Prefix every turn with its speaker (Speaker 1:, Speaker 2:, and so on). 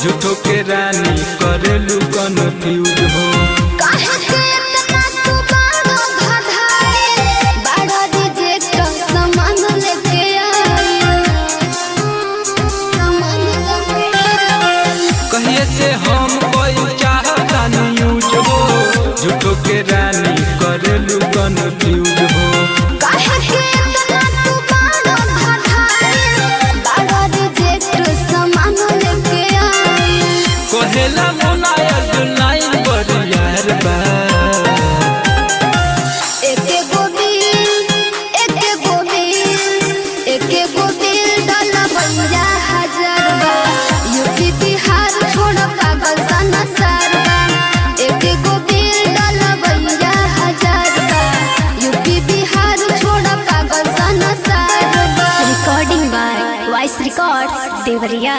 Speaker 1: झूठो के रानी करेलू कन्फ्यूज हो।
Speaker 2: काहे के इतना तू बाड़ो भधाई, बाड़ा रिजेक्ट सामान लेके आई, सामान लेके आई।
Speaker 1: कहिए से हम कोई चाहता न्यूज हो, झूठो के रानी करेलू कन्फ्यूज हो।
Speaker 2: काहे के इतना तू बाड़ो भधाई, बाड़ा रिजेक्ट सामान लेके आई।
Speaker 1: कहेला मुनायत लाइन बरियार बा,
Speaker 2: एके गो दिल डाला बंजा हजार बा, यूपी बिहार छोड़ पागल संसार बा। एके गो दिल डाला बंजा हजार बा, यूपी बिहार छोड़ पागल संसार बा।
Speaker 3: Recording by voice records Deoria.